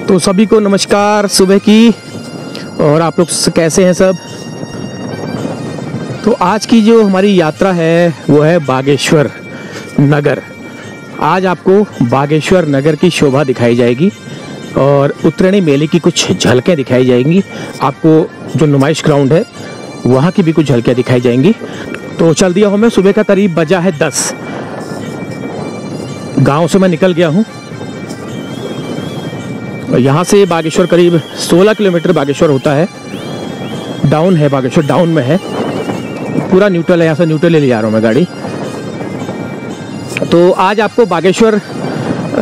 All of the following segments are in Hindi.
तो सभी को नमस्कार सुबह की। और आप लोग कैसे हैं सब। तो आज की जो हमारी यात्रा है वो है बागेश्वर नगर। आज आपको बागेश्वर नगर की शोभा दिखाई जाएगी और उत्तरायणी मेले की कुछ झलकें दिखाई जाएंगी। आपको जो नुमाइश ग्राउंड है वहाँ की भी कुछ झलकें दिखाई जाएंगी। तो चल दिया हूँ मैं, सुबह का करीब बजा है 10। गांव से मैं निकल गया हूँ। यहाँ से बागेश्वर करीब 16 किलोमीटर बागेश्वर होता है। डाउन है, बागेश्वर डाउन में है, पूरा न्यूट्रल है। यहाँ से न्यूट्रल ले जा रहा हूँ मैं गाड़ी। तो आज आपको बागेश्वर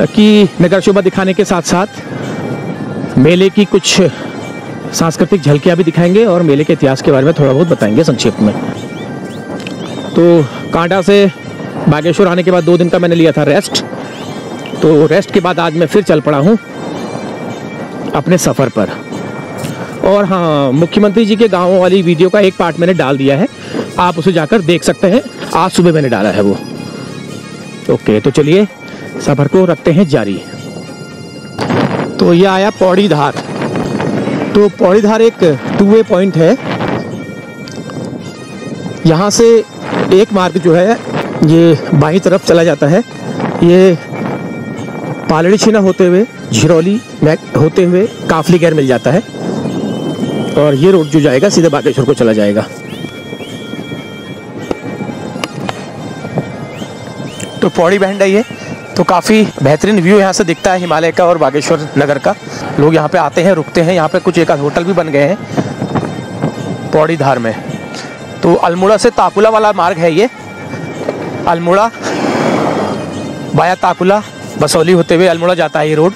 की नगर शोभा दिखाने के साथ साथ मेले की कुछ सांस्कृतिक झलकियाँ भी दिखाएंगे और मेले के इतिहास के बारे में थोड़ा बहुत बताएंगे संक्षेप में। तो कांटा से बागेश्वर आने के बाद 2 दिन का मैंने लिया था रेस्ट। तो रेस्ट के बाद आज मैं फिर चल पड़ा हूँ अपने सफ़र पर। और हाँ, मुख्यमंत्री जी के गाँव वाली वीडियो का एक पार्ट मैंने डाल दिया है, आप उसे जाकर देख सकते हैं। आज सुबह मैंने डाला है वो। ओके, तो चलिए सफ़र को रखते हैं जारी। तो ये आया पौड़ी धार। तो पौड़ी धार एक 2 वे पॉइंट है। यहाँ से एक मार्ग जो है ये बाईं तरफ चला जाता है। ये पालड़ी छीना होते हुए झिरौली होते हुए काफली गैर मिल जाता है और ये रोड जो जाएगा सीधे बागेश्वर को चला जाएगा। तो पौड़ी बैंड है ये। तो काफ़ी बेहतरीन व्यू यहाँ से दिखता है हिमालय का और बागेश्वर नगर का। लोग यहाँ पे आते हैं, रुकते हैं। यहाँ पे कुछ एक होटल भी बन गए हैं पौड़ी धार में। तो अल्मोड़ा से ताकुला वाला मार्ग है ये। अल्मोड़ा बाया ताकुला बसौली होते हुए अल्मोड़ा जाता है ये रोड।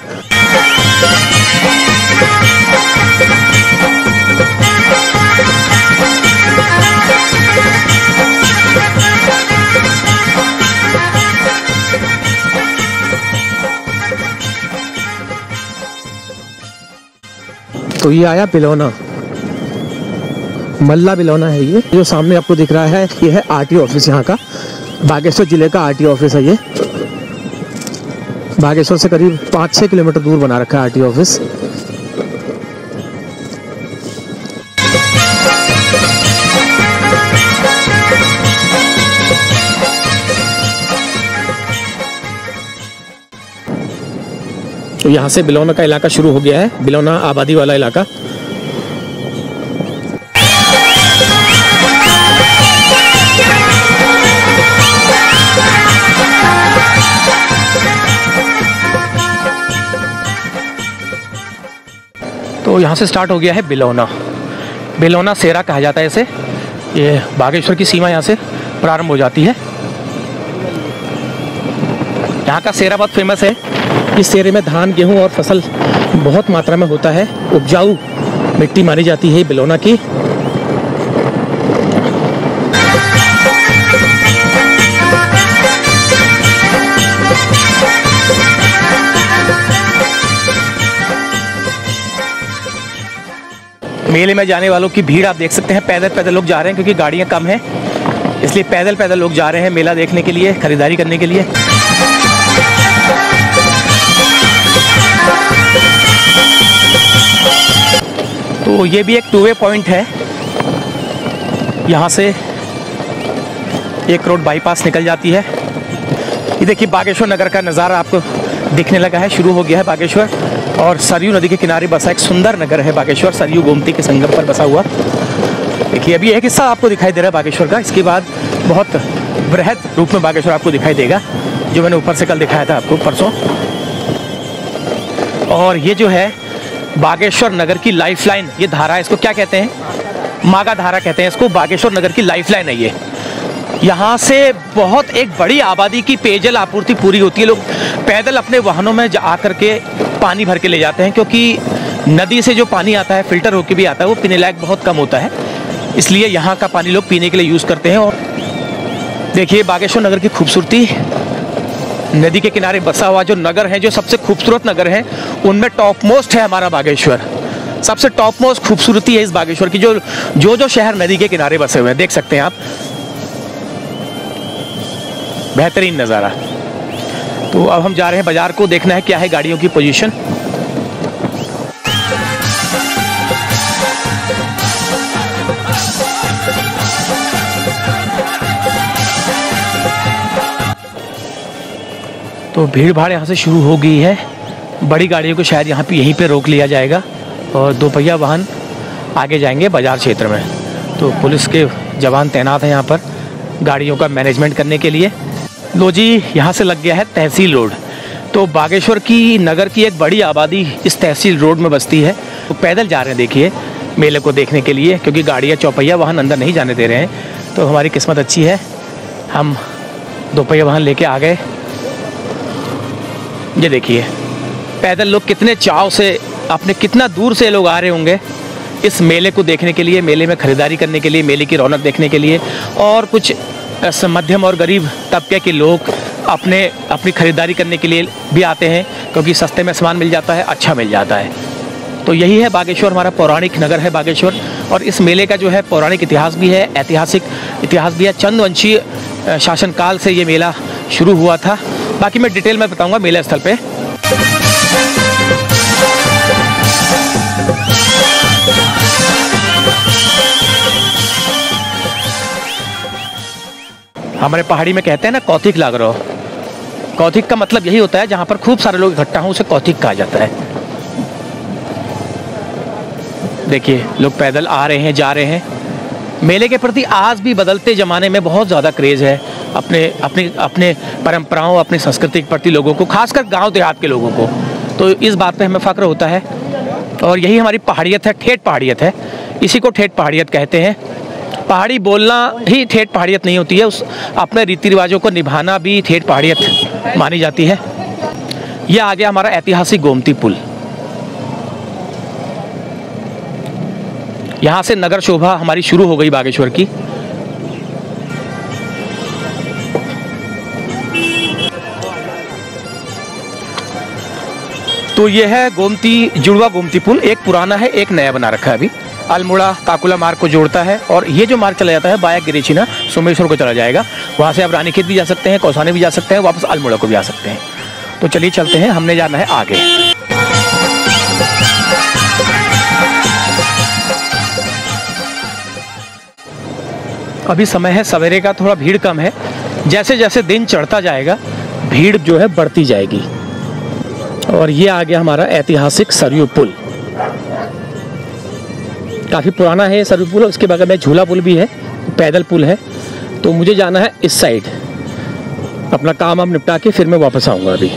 तो ये आया बिलौना, मल्ला बिलौना है ये। जो सामने आपको दिख रहा है ये है आरटीओ ऑफिस यहाँ का। बागेश्वर जिले का आरटीओ ऑफिस है ये। बागेश्वर से करीब 5-6 किलोमीटर दूर बना रखा है आरटीओ ऑफिस। तो यहाँ से बिलौना का इलाका शुरू हो गया है, बिलौना आबादी वाला इलाका। तो यहाँ से स्टार्ट हो गया है बिलौना। बिलौना सेरा कहा जाता है इसे। ये बागेश्वर की सीमा यहाँ से प्रारंभ हो जाती है। यहाँ का सेरा बहुत फेमस है। इस सेरे में धान, गेहूँ और फसल बहुत मात्रा में होता है। उपजाऊ मिट्टी मानी जाती है बिलौना की। मेले में जाने वालों की भीड़ आप देख सकते हैं। पैदल पैदल लोग जा रहे हैं क्योंकि गाड़ियाँ कम हैं, इसलिए पैदल पैदल लोग जा रहे हैं मेला देखने के लिए, खरीदारी करने के लिए। तो ये भी एक 2 वे पॉइंट है। यहाँ से एक रोड बाईपास निकल जाती है। ये देखिए बागेश्वर नगर का नज़ारा आपको दिखने लगा है, शुरू हो गया है बागेश्वर। और सरयू नदी के किनारे बसा एक सुंदर नगर है बागेश्वर, सरयू गोमती के संगम पर बसा हुआ। देखिए अभी एक हिस्सा आपको दिखाई दे रहा है बागेश्वर का। इसके बाद बहुत बृहद रूप में बागेश्वर आपको दिखाई देगा, जो मैंने ऊपर से कल दिखाया था आपको परसों। और ये जो है बागेश्वर नगर की लाइफलाइन, ये धारा, इसको क्या कहते हैं? मागा धारा कहते हैं इसको। बागेश्वर नगर की लाइफलाइन है ये। यहाँ से बहुत एक बड़ी आबादी की पेयजल आपूर्ति पूरी होती है। लोग पैदल अपने वाहनों में आकर के पानी भर के ले जाते हैं, क्योंकि नदी से जो पानी आता है फिल्टर होकर भी आता है, वो पीने लायक बहुत कम होता है। इसलिए यहाँ का पानी लोग पीने के लिए यूज़ करते हैं। और देखिए बागेश्वर नगर की खूबसूरती। नदी के किनारे बसा हुआ जो नगर है, जो सबसे खूबसूरत नगर है उनमें टॉप मोस्ट है हमारा बागेश्वर। सबसे टॉप मोस्ट खूबसूरती है इस बागेश्वर की। जो शहर नदी के किनारे बसे हुए हैं, देख सकते हैं आप, बेहतरीन नज़ारा। तो अब हम जा रहे हैं बाजार को, देखना है क्या है गाड़ियों की पोजीशन। तो भीड़ भाड़ यहाँ से शुरू हो गई है। बड़ी गाड़ियों को शायद यहाँ पे यहीं पे रोक लिया जाएगा और दोपहिया वाहन आगे जाएंगे बाज़ार क्षेत्र में। तो पुलिस के जवान तैनात हैं यहाँ पर गाड़ियों का मैनेजमेंट करने के लिए। लो जी, यहाँ से लग गया है तहसील रोड। तो बागेश्वर की नगर की एक बड़ी आबादी इस तहसील रोड में बसती है। तो पैदल जा रहे हैं देखिए मेले को देखने के लिए, क्योंकि गाड़ियाँ चौपहिया वाहन अंदर नहीं जाने दे रहे हैं। तो हमारी किस्मत अच्छी है, हम दोपहिया वाहन लेके आ गए। ये देखिए पैदल लोग कितने चाव से, अपने कितना दूर से लोग आ रहे होंगे इस मेले को देखने के लिए, मेले में ख़रीदारी करने के लिए, मेले की रौनक देखने के लिए। और कुछ मध्यम और गरीब तबके के लोग अपनी ख़रीदारी करने के लिए भी आते हैं, क्योंकि सस्ते में सामान मिल जाता है, अच्छा मिल जाता है। तो यही है बागेश्वर, हमारा पौराणिक नगर है बागेश्वर। और इस मेले का जो है पौराणिक इतिहास भी है, ऐतिहासिक इतिहास भी है। चंद्रवंशीय शासनकाल से ये मेला शुरू हुआ था। बाकी मैं डिटेल में बताऊंगा मेला स्थल पे। हमारे पहाड़ी में कहते हैं ना कौथिक लाग रहो। कौथिक का मतलब यही होता है जहाँ पर खूब सारे लोग इकट्ठा हों, उसे कौथिक कहा जाता है। देखिए लोग पैदल आ रहे हैं, जा रहे हैं। मेले के प्रति आज भी बदलते ज़माने में बहुत ज़्यादा क्रेज़ है अपने परंपराओं, अपनी संस्कृति के प्रति लोगों को, खासकर गांव देहात के लोगों को। तो इस बात पे हमें फ़ख्र होता है और यही हमारी पहाड़ियत है, ठेठ पहाड़ियत है। इसी को ठेठ पहाड़ियत कहते हैं। पहाड़ी बोलना ही ठेठ पहाड़ियत नहीं होती है, उस अपने रीति रिवाजों को निभाना भी ठेठ पहाड़ियत मानी जाती है। यह आ गया हमारा ऐतिहासिक गोमती पुल। यहाँ से नगर शोभा हमारी शुरू हो गई बागेश्वर की। तो यह है गोमती, जुड़वा गोमती पुल। एक पुराना है, एक नया बना रखा है अभी। अल्मोड़ा काकुला मार्ग को जोड़ता है और ये जो मार्ग चला जाता है बाया गिरिचीना सोमेश्वर को चला जाएगा। वहाँ से आप रानीखेत भी जा सकते हैं, कौसानी भी जा सकते हैं, वापस अल्मोड़ा को भी आ सकते हैं। तो चलिए चलते हैं, हमने जाना है आगे। अभी समय है सवेरे का, थोड़ा भीड़ कम है। जैसे जैसे दिन चढ़ता जाएगा भीड़ जो है बढ़ती जाएगी। और ये आ गया हमारा ऐतिहासिक सरयू पुल। काफ़ी पुराना है सरयू पुल। उसके बगल में झूला पुल भी है, पैदल पुल है। तो मुझे जाना है इस साइड, अपना काम हम निपटा के फिर मैं वापस आऊँगा। अभी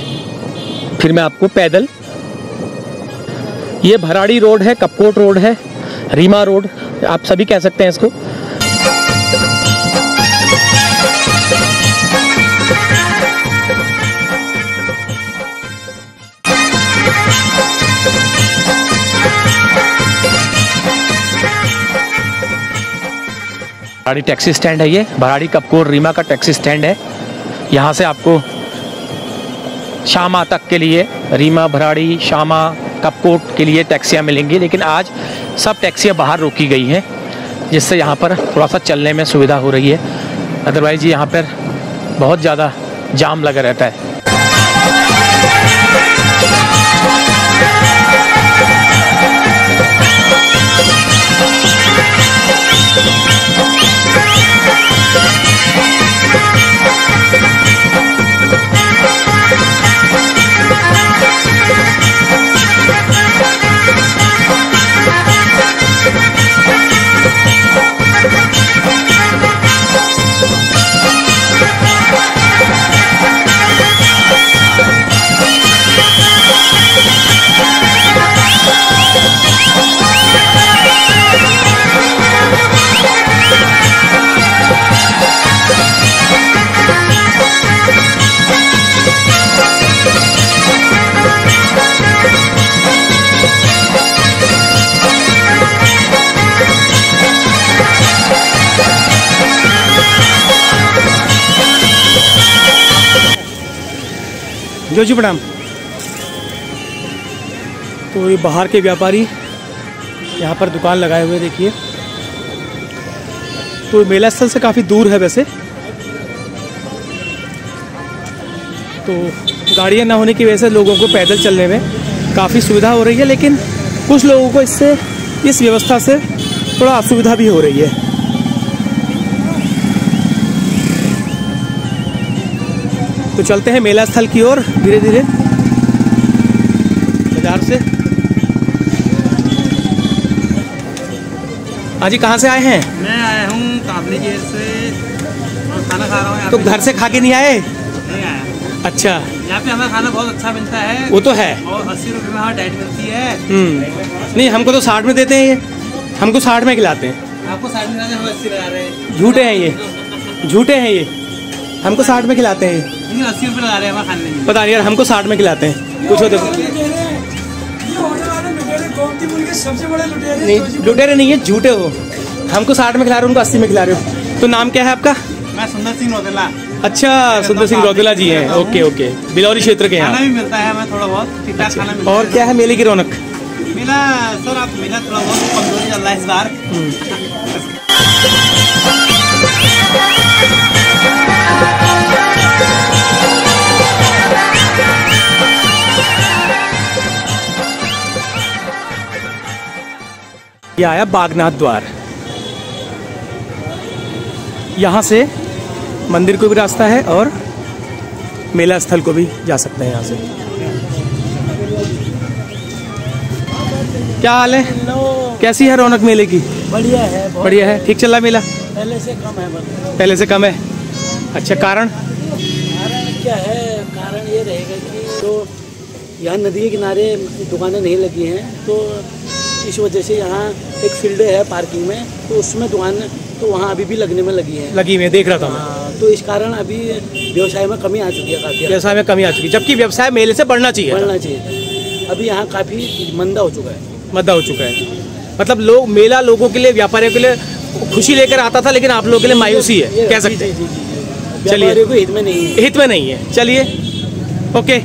फिर मैं आपको पैदल, ये भराड़ी रोड है, कपकोट रोड है, रीमा रोड आप सभी कह सकते हैं इसको। भराड़ी टैक्सी स्टैंड है, ये भराड़ी कपकोट रीमा का टैक्सी स्टैंड है। यहाँ से आपको शामा तक के लिए, रीमा, भराड़ी, शामा, कपकोट के लिए टैक्सियाँ मिलेंगी। लेकिन आज सब टैक्सियाँ बाहर रोकी गई हैं, जिससे यहाँ पर थोड़ा सा चलने में सुविधा हो रही है। अदरवाइज़ यहाँ पर बहुत ज़्यादा जाम लगा रहता है। जो जी प्रणाम। तो ये बाहर के व्यापारी यहाँ पर दुकान लगाए हुए देखिए। तो मेला स्थल से काफ़ी दूर है वैसे, तो गाड़ियाँ ना होने की वजह से लोगों को पैदल चलने में काफ़ी सुविधा हो रही है। लेकिन कुछ लोगों को इससे, इस व्यवस्था से थोड़ा असुविधा भी हो रही है। तो चलते हैं मेला स्थल की ओर धीरे धीरे बाजार से। हाँ जी, कहाँ से आए हैं? मैं आया हूँ काबली जेल से और खाना खा रहा हूँ। तो घर से खा के नहीं आए? नहीं आया। अच्छा, यहाँ पे हमारा खाना बहुत अच्छा मिलता है। वो तो है। और 80 रुपये में हमारी डाइट मिलती है। नहीं, हमको तो 60 में देते हैं ये, हमको 60 में खिलाते हैं। आपको 60 में हम 80 लगा रहे हैं। झूठे हैं ये, झूठे हैं ये, हमको 60 में खिलाते हैं। लेकिन 80 रुपये लगा रहे हैं हमारे खाने में। पता नहीं यार, हमको 60 में खिलाते हैं। कुछ होते सबसे बड़े लुटेरे नहीं, लुटेरे नहीं है, झूठे हो। हमको 60 में खिला रहे हो, उनको 80 में खिला रहे हो। तो नाम क्या है आपका? मैं सुंदर सिंह रौतेला। अच्छा, सुंदर सिंह रौतेला जी हैं। ओके ओके, बिलौरी क्षेत्र के खाना यहाँ। भी मिलता है हमें थोड़ा बहुत ठीक ठाक खाना मिलता है। और क्या है मेले की रौनक? मेला सर, आप मेला थोड़ा बहुत कमजोरी चल रहा है इस बार। ये आया बागनाथ द्वार। यहाँ से मंदिर को भी रास्ता है और मेला स्थल को भी जा सकते हैं यहाँ से। क्या हाल है? कैसी है रौनक मेले की? बढ़िया है, बहुत बढ़िया है। ठीक चल रहा है मेला? पहले से कम है। पहले से कम है। अच्छा, कारण? कारण क्या है? कारण ये रहेगा कि तो यहाँ नदी के किनारे दुकानें नहीं लगी हैं, तो इस वजह से यहाँ एक फील्ड है पार्किंग में, तो उसमें दुकान तो वहाँ अभी भी लगने में लगी है। लगी हुई है, देख रहा था मैं। तो इस कारण अभी व्यवसाय में कमी आ चुकी है काफ़ी। व्यवसाय में कमी आ चुकी है, जबकि व्यवसाय मेले से बढ़ना चाहिए। बढ़ना चाहिए। अभी यहाँ काफ़ी मंदा हो चुका है। मद्दा हो चुका है। मतलब लोग, मेला लोगों के लिए, व्यापारियों के लिए खुशी लेकर आता था, लेकिन आप लोगों के लिए मायूसी है, कह सकते हैं। चलिए, व्यापारियों को हित में नहीं है। हित में नहीं है। चलिए, ओके।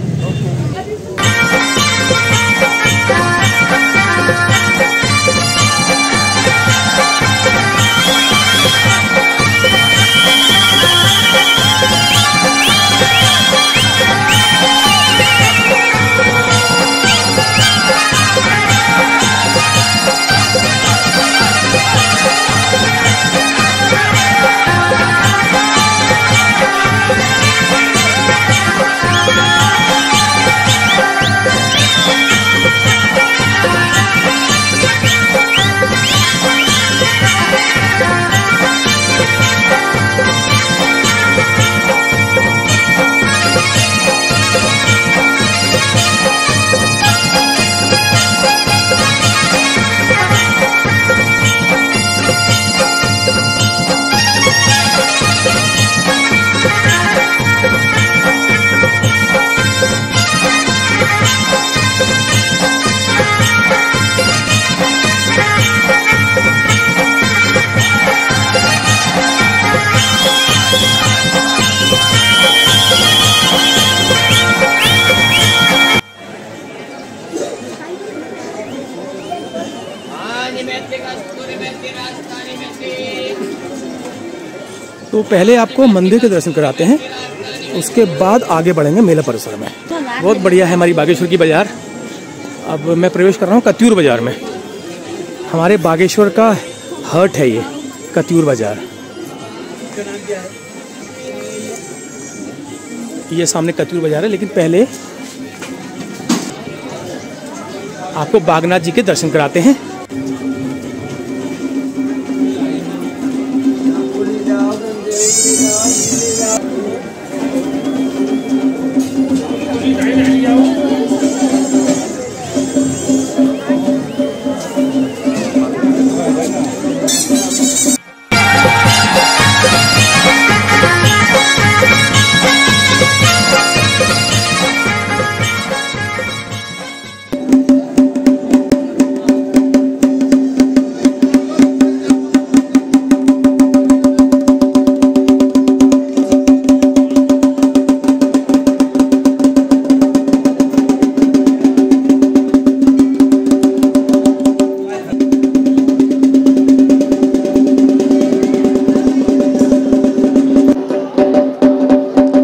तो पहले आपको मंदिर के दर्शन कराते हैं, उसके बाद आगे बढ़ेंगे मेला परिसर में। बहुत बढ़िया है हमारी बागेश्वर की बाज़ार। अब मैं प्रवेश कर रहा हूँ कत्यूर बाज़ार में। हमारे बागेश्वर का हर्ट है ये कत्यूर बाज़ार। ये सामने कत्यूर बाज़ार है, लेकिन पहले आपको बागनाथ जी के दर्शन कराते हैं।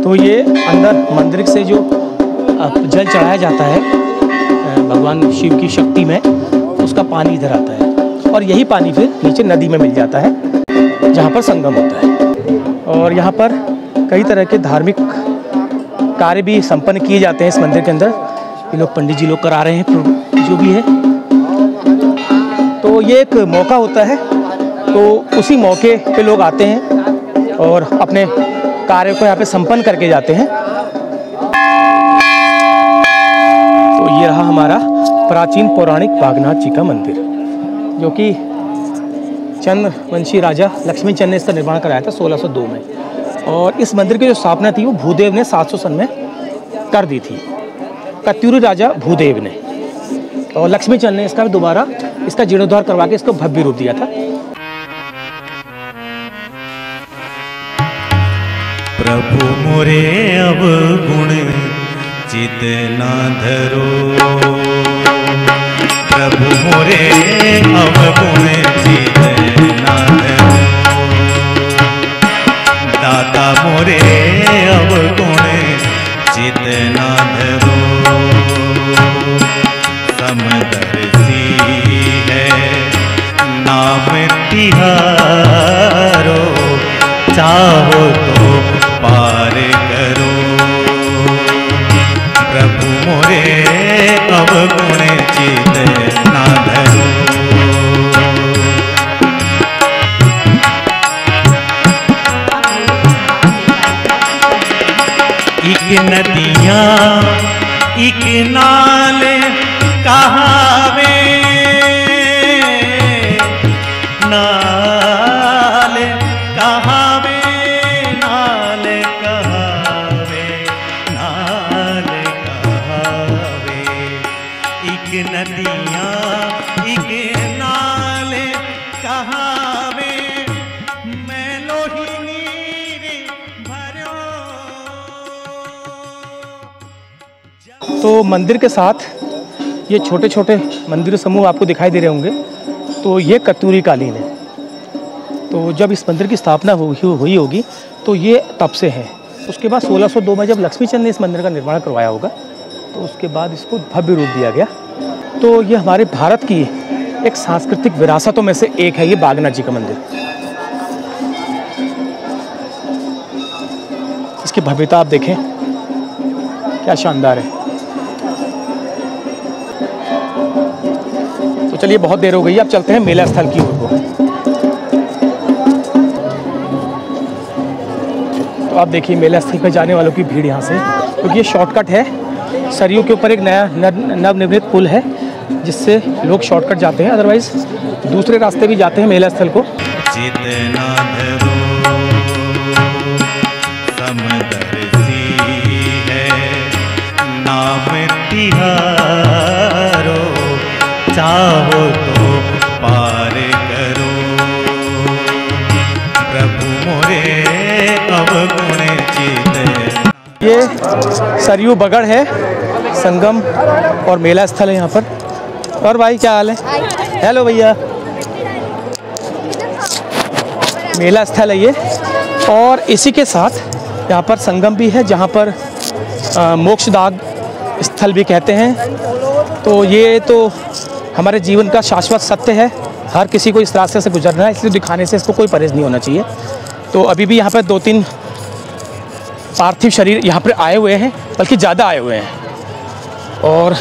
तो ये अंदर मंदिर से जो जल चढ़ाया जाता है भगवान शिव की शक्ति में, उसका पानी इधर आता है और यही पानी फिर नीचे नदी में मिल जाता है जहाँ पर संगम होता है। और यहाँ पर कई तरह के धार्मिक कार्य भी संपन्न किए जाते हैं इस मंदिर के अंदर। ये लोग पंडित जी लोग करा रहे हैं जो भी है। तो ये एक मौका होता है, तो उसी मौके पे लोग आते हैं और अपने कार्य को यहाँ पे संपन्न करके जाते हैं। तो ये रहा हमारा प्राचीन पौराणिक बागनाथ जी का मंदिर, जो कि चंद्रवंशी राजा लक्ष्मी चंद ने इसका निर्माण कराया था 1602 में। और इस मंदिर की जो स्थापना थी वो भूदेव ने 700 सन में कर दी थी, कत्यूरी राजा भूदेव ने। और लक्ष्मी चंद ने इसका दोबारा इसका जीर्णोद्धार करवा के इसको भव्य रूप दिया था। प्रभु मोरे अवगुण चित ना धरो, प्रभु मोरे अवगुण चित ना धरो, दाता मोरे अवगुण चित ना धरो, समदर्शी है नाम तिहारो, चाहो तो पार करो, प्रभु मोरे अवगुण चित ना धरो। इक नदियाँ इक नाल कहावे, नाल कहावे, नाल कहावे, नाल कहावे, इक नदियाँ इक नाल कहावे, मैं लोही नीर भरो। तो मंदिर के साथ ये छोटे छोटे मंदिर समूह आपको दिखाई दे रहे होंगे, तो ये कत्यूरी कालीन है। तो जब इस मंदिर की स्थापना हुई होगी तो ये तब से है। उसके बाद 1602 में जब लक्ष्मी चंद ने इस मंदिर का निर्माण करवाया होगा, तो उसके बाद इसको भव्य रूप दिया गया। तो ये हमारे भारत की एक सांस्कृतिक विरासतों में से एक है ये बागनाथ जी का मंदिर। इसकी भव्यता आप देखें, क्या शानदार है। तो चलिए, बहुत देर हो गई, अब चलते हैं मेला स्थल की ओर को। तो आप देखिए मेला स्थल पे जाने वालों की भीड़ यहाँ से, क्योंकि ये शॉर्टकट है। सरयू के ऊपर एक नया नवनिर्मित पुल है जिससे लोग शॉर्टकट जाते हैं, अदरवाइज दूसरे रास्ते भी जाते हैं मेला स्थल को। जितना धरो समदर्शी है नाम तिहारो, चाहो तो पार करो, प्रभु मोरे अवगुण चित। ये सरयू बगड़ है, संगम और मेला स्थल है यहाँ पर। और भाई क्या हाल है? हेलो भैया। मेला स्थल है ये, और इसी के साथ यहाँ पर संगम भी है, जहाँ पर मोक्षदाग स्थल भी कहते हैं। तो ये तो हमारे जीवन का शाश्वत सत्य है, हर किसी को इस रास्ते से गुजरना है, इसलिए दिखाने से इसको कोई परहेज नहीं होना चाहिए। तो अभी भी यहाँ पर 2-3 पार्थिव शरीर यहाँ पर आए हुए हैं, बल्कि ज़्यादा आए हुए हैं। और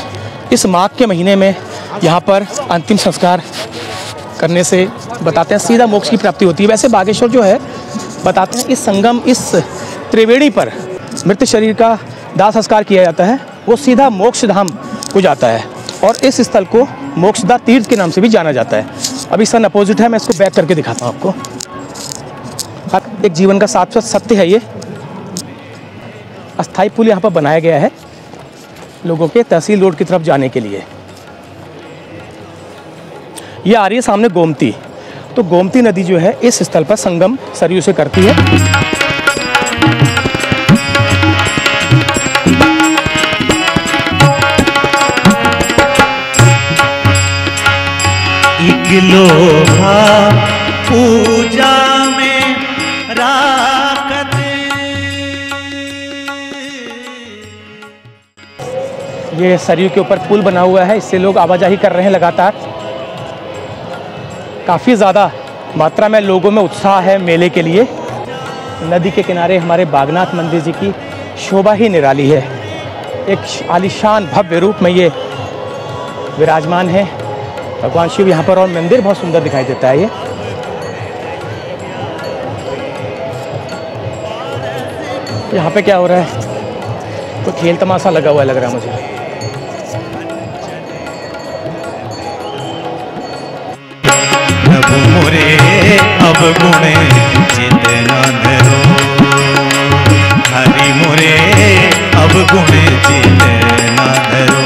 इस माघ के महीने में यहाँ पर अंतिम संस्कार करने से बताते हैं सीधा मोक्ष की प्राप्ति होती है। वैसे बागेश्वर जो है बताते हैं इस संगम, इस त्रिवेणी पर मृत शरीर का दाह संस्कार किया जाता है, वो सीधा मोक्ष धाम को जाता है। और इस स्थल को मोक्षदा तीर्थ के नाम से भी जाना जाता है। अभी सन अपोजिट है, मैं इसको बैक करके दिखाता हूँ आपको। एक जीवन का शाश्वत सत्य है ये। अस्थाई पुल यहाँ पर बनाया गया है लोगों के तहसील रोड की तरफ जाने के लिए। ये आ रही है सामने गोमती। तो गोमती नदी जो है इस स्थल पर संगम सरयू से करती है। लोहा पूजा में राखत, ये सरयू के ऊपर पुल बना हुआ है, इससे लोग आवाजाही कर रहे हैं लगातार। काफ़ी ज़्यादा मात्रा में लोगों में उत्साह है मेले के लिए। नदी के किनारे हमारे बागनाथ मंदिर जी की शोभा ही निराली है। एक आलीशान भव्य रूप में ये विराजमान है भगवान शिव यहाँ पर, और मंदिर बहुत सुंदर दिखाई देता है। ये यहाँ पे क्या हो रहा है? तो खेल तमाशा लगा हुआ लग रहा है मुझे। प्रभु मोरे अब गुणे चित न धरो, हरि मोरे अब गुणे चित न धरो।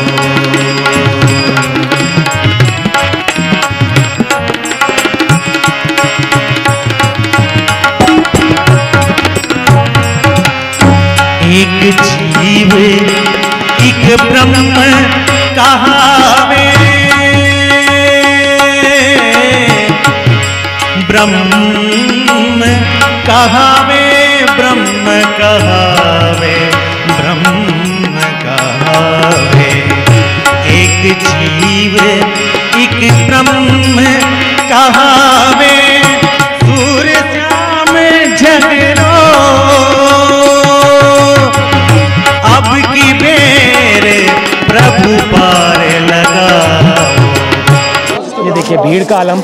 एक जीव एक ब्रह्म कहावे, ब्रह्म कहावे, ब्रह्म कहावे, ब्रह्म कहावे। एक जीव एक ब्रह्म कहावे, सूर्य श्याम जगरो अब की बेर प्रभु पार लगाओ। ये देखिए भीड़ का आलम,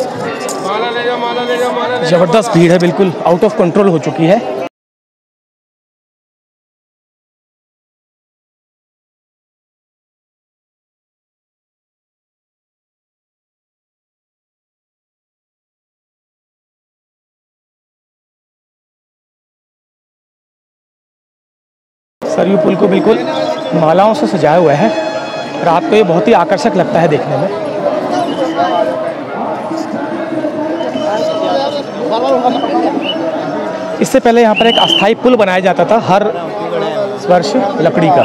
जबरदस्त भीड़ है, बिल्कुल आउट ऑफ कंट्रोल हो चुकी है। सरयू पुल को बिल्कुल मालाओं से सजाया हुआ है। रात को ये बहुत ही आकर्षक लगता है देखने में। इससे पहले यहाँ पर एक अस्थायी पुल बनाया जाता था हर वर्ष लकड़ी का।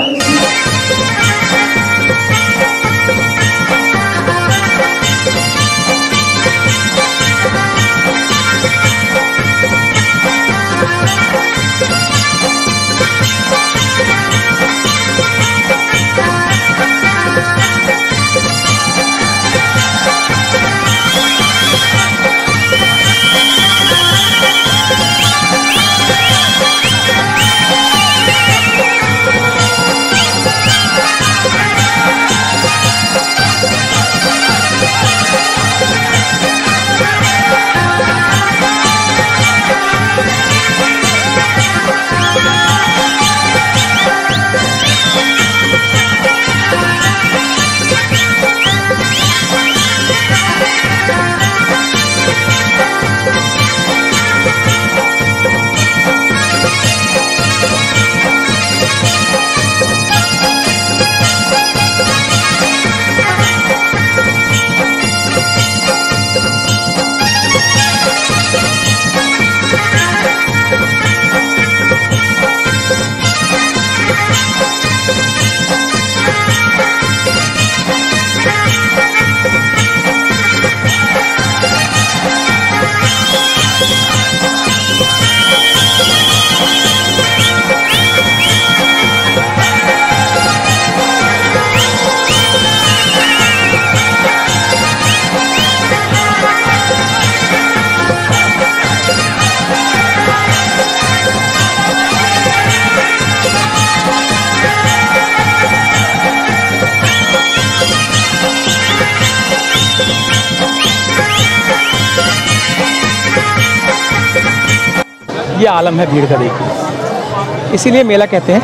ये आलम है भीड़ का, देखिए, इसीलिए मेला कहते हैं।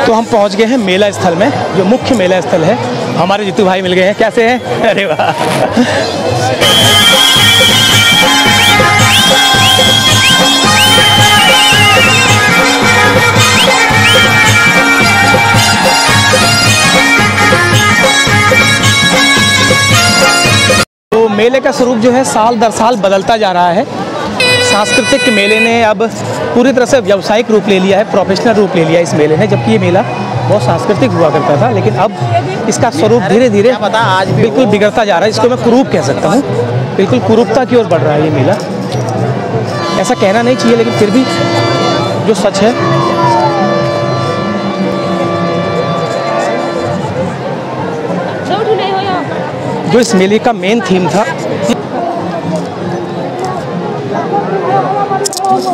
तो हम पहुंच गए हैं मेला स्थल में, जो मुख्य मेला स्थल है। हमारे जीतू भाई मिल गए हैं। कैसे हैं? अरे वाह। तो मेले का स्वरूप जो है साल दर साल बदलता जा रहा है। सांस्कृतिक मेले ने अब पूरी तरह से व्यावसायिक रूप ले लिया है, प्रोफेशनल रूप ले लिया है इस मेले ने। जबकि ये मेला बहुत सांस्कृतिक हुआ करता था, लेकिन अब इसका स्वरूप धीरे धीरे बिल्कुल बिगड़ता जा रहा है। इसको मैं कुरूप कह सकता हूँ, बिल्कुल कुरूपता की ओर बढ़ रहा है ये मेला। ऐसा कहना नहीं चाहिए, लेकिन फिर भी जो सच है। जो इस मेले का मेन थीम था, बहुत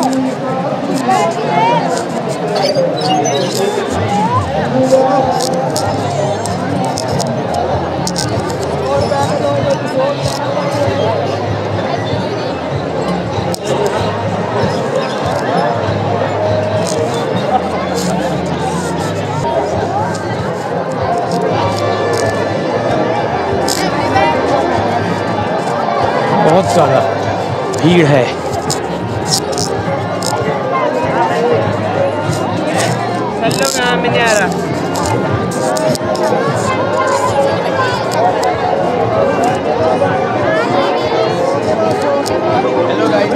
ज़्यादा भीड़ है। में नहीं आ रहा। Hello guys.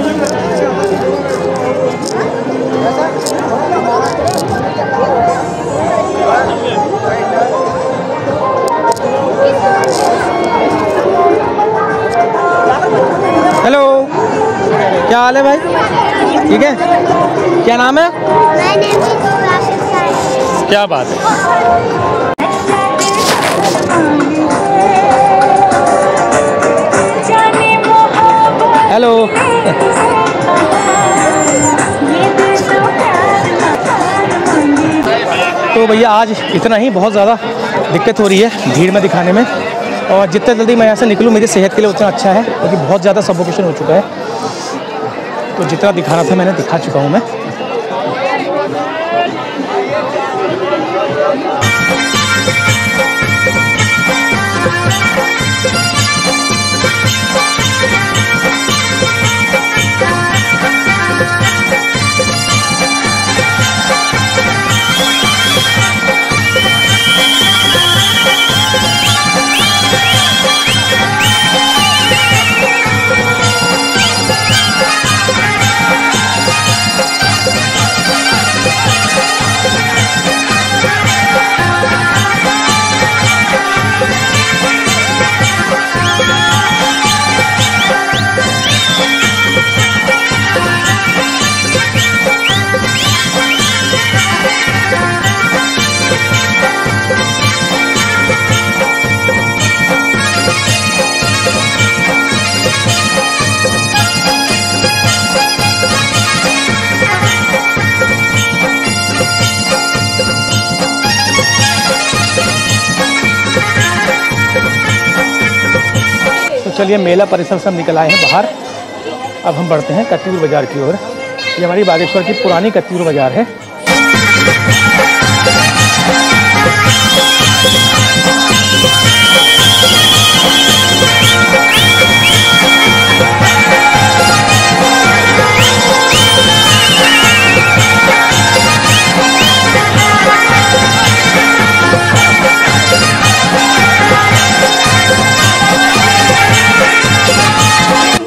हेलो, क्या हाल है भाई? ठीक है, क्या नाम है? क्या बात है। हेलो। तो भैया आज इतना ही, बहुत ज़्यादा दिक्कत हो रही है भीड़ में दिखाने में, और जितना जल्दी मैं यहाँ से निकलूँ मेरी सेहत के लिए उतना अच्छा है, क्योंकि बहुत ज़्यादा सफोकेशन हो चुका है। तो जितना दिखाना था मैंने दिखा चुका हूँ मैं। चलिए, मेला परिसर से हम निकल आए हैं बाहर। अब हम बढ़ते हैं कत्यूर बाज़ार की ओर। ये हमारी बागेश्वर की पुरानी कत्यूर बाज़ार है।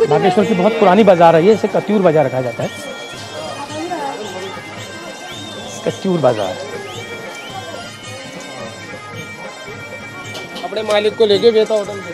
बागेश्वर की बहुत पुरानी बाज़ार है ये, इसे कत्यूर बाज़ार कहा जाता है। कत्यूर बाज़ार। अपने मालिक को लेके गया था होटल पे।